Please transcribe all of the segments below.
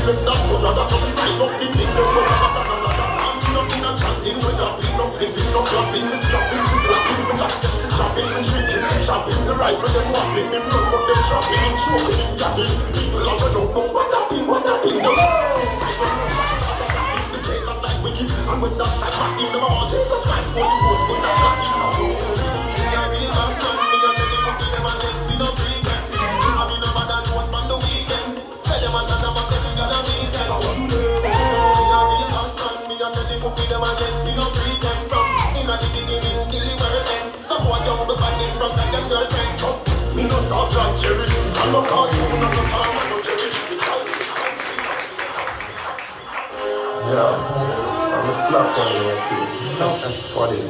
left that to ladder, so we rise up the thing, then we're nothing and chanting, we're nothing, no flipping, no flapping, we strapping, we clapping, we lasting, we chopping, we shrinking, we chopping, the rifle them whopping, we run but them chopping, and choking, and gapping, people are gonna know what happened, the wicked, and when that start batting them all, Jesus Christ, Holy Ghost, put that clapping. Me a real bad man, me a tell them see them and then we no pretend. I be no bad and one man the weekend. Say them and them and tell me on the weekend. Me a real bad man, me a tell them see them and then we no pretend. From inna the beginning till the world end. Someone young the fighting from that them girlfriend. Me no soft like cherry, it's all about you, no calm and no cherry. Yeah. I'm a slap on your face, that's funny.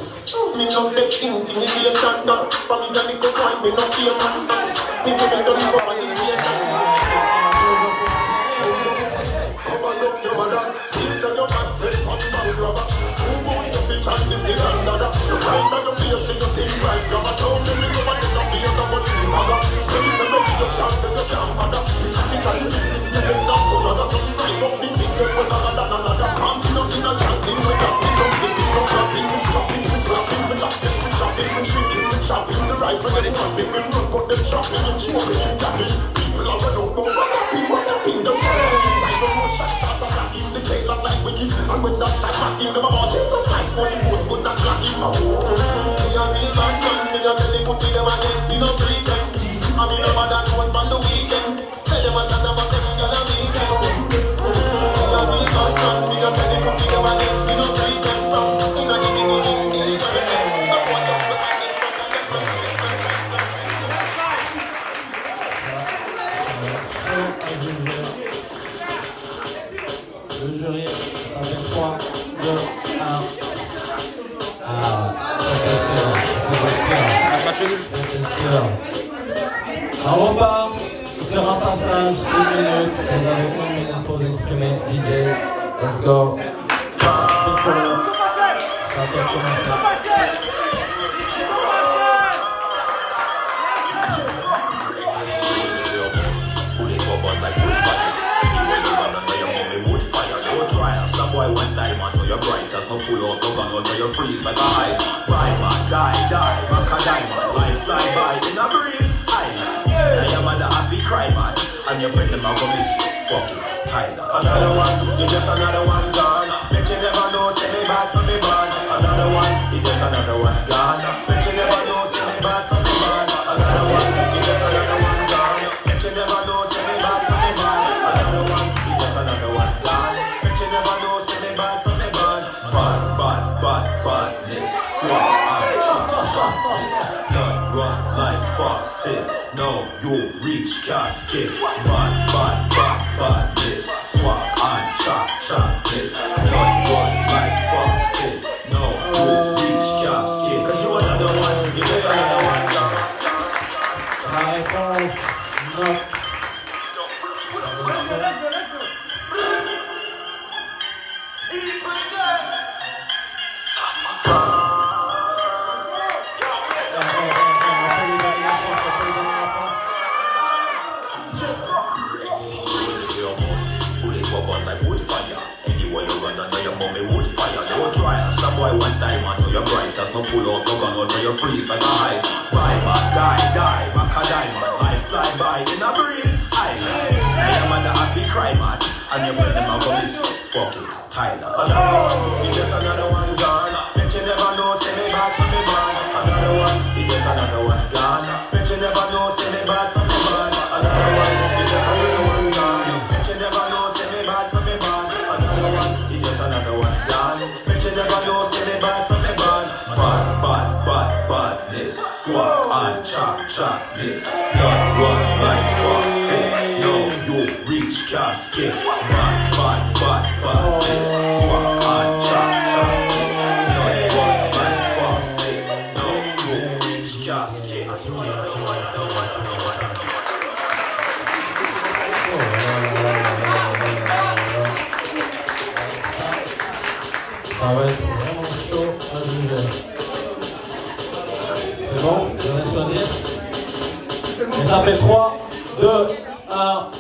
Me no take intimidation down. For me that little boy, me no fear man. Me no better live up on this nation. Come on up your mother. Things on your man, take on the body rubber. Who boots your bitch and this is another. You right on your face, make you think right. Grandma told me me no one is not fear, no one is mother. When you say ready, you can't say you can't bother. You chatty business, you make that to another. So you rise up the thing, you put another. Can't be nothing and chanting, we tapping, we flipping, we flapping, we strapping, we clapping, we lasting, we chopping, we shrinking, we chopping, the rifle them whopping, we run but them chopping, and choking, and gapping. People are gonna know what happened, the world inside the road shots start attacking, the play look like wicked, and when that start batting, them about Jesus Christ, Holy Ghost, put that clacking. Me a real bad man, me a tell them pussy them again, me no pretend. I be no bad and one on the weekend. Say them and them and them on the weekend. Me a real bad man, me a tell them pussy them again, me no pretend. From inna the beginning till the very end. Someone young the fighting from that them Le jury, ça fait 3, 2, 1. Ah, c'est sûr. On repart sur un passage d'une minute. Vous avez 1 minute pour vous exprimer. DJ, let's go. Piccolo, ça peut commencer. Boy, one side man to your bright, there's no pull out, no gun out to your freeze like a ice. Ride man, die, rock a diamond, life fly by in a breeze. Island, now your mother happy cry man, and your friend them a go miss you. Fuck it, Tyler. Another one, you just another one gone. Bet you never know, say me bad for me man. Another one, you just another one gone. Bet you never know, say me bad for me man. Another one, you just another one gone. Bet you never know, say me bad for me man. Another one, you just another one gone. Bet you never know. Badness, swap and chop-chopness. Blood run like faucet, now you reach casket. Badness, swap and chop-chopness. Blood run like faucet, now you reach casket. Cause you another one, you just another one down. La réponse, non. Boy, one side man to your bright, there's no pull out, no gun out to your freeze like a ice. Ride man, die, rock a diamond, life fly by in a breeze. Island, now your mother happy cry man, and your friend them a go miss you. Fuck it, Tyler. Another one, you just another one gone. Bet you never know, say me bad for me man. Another one, you just another one gone. Bet you never know, say me bad for me man. Another one, you just another one gone. Bet you never know, say me bad for me man. Another one, you just another one gone. Bet you never know, say me bad for me man. Badness, swap and chop-chopness. Blood run like faucet, now you reach casket. Badness, swap and chop-chopness. Blood run like faucet, now you reach casket. Ça va être vraiment chaud à juger. C'est bon, vous allez choisir. Et ça fait 3, 2, 1.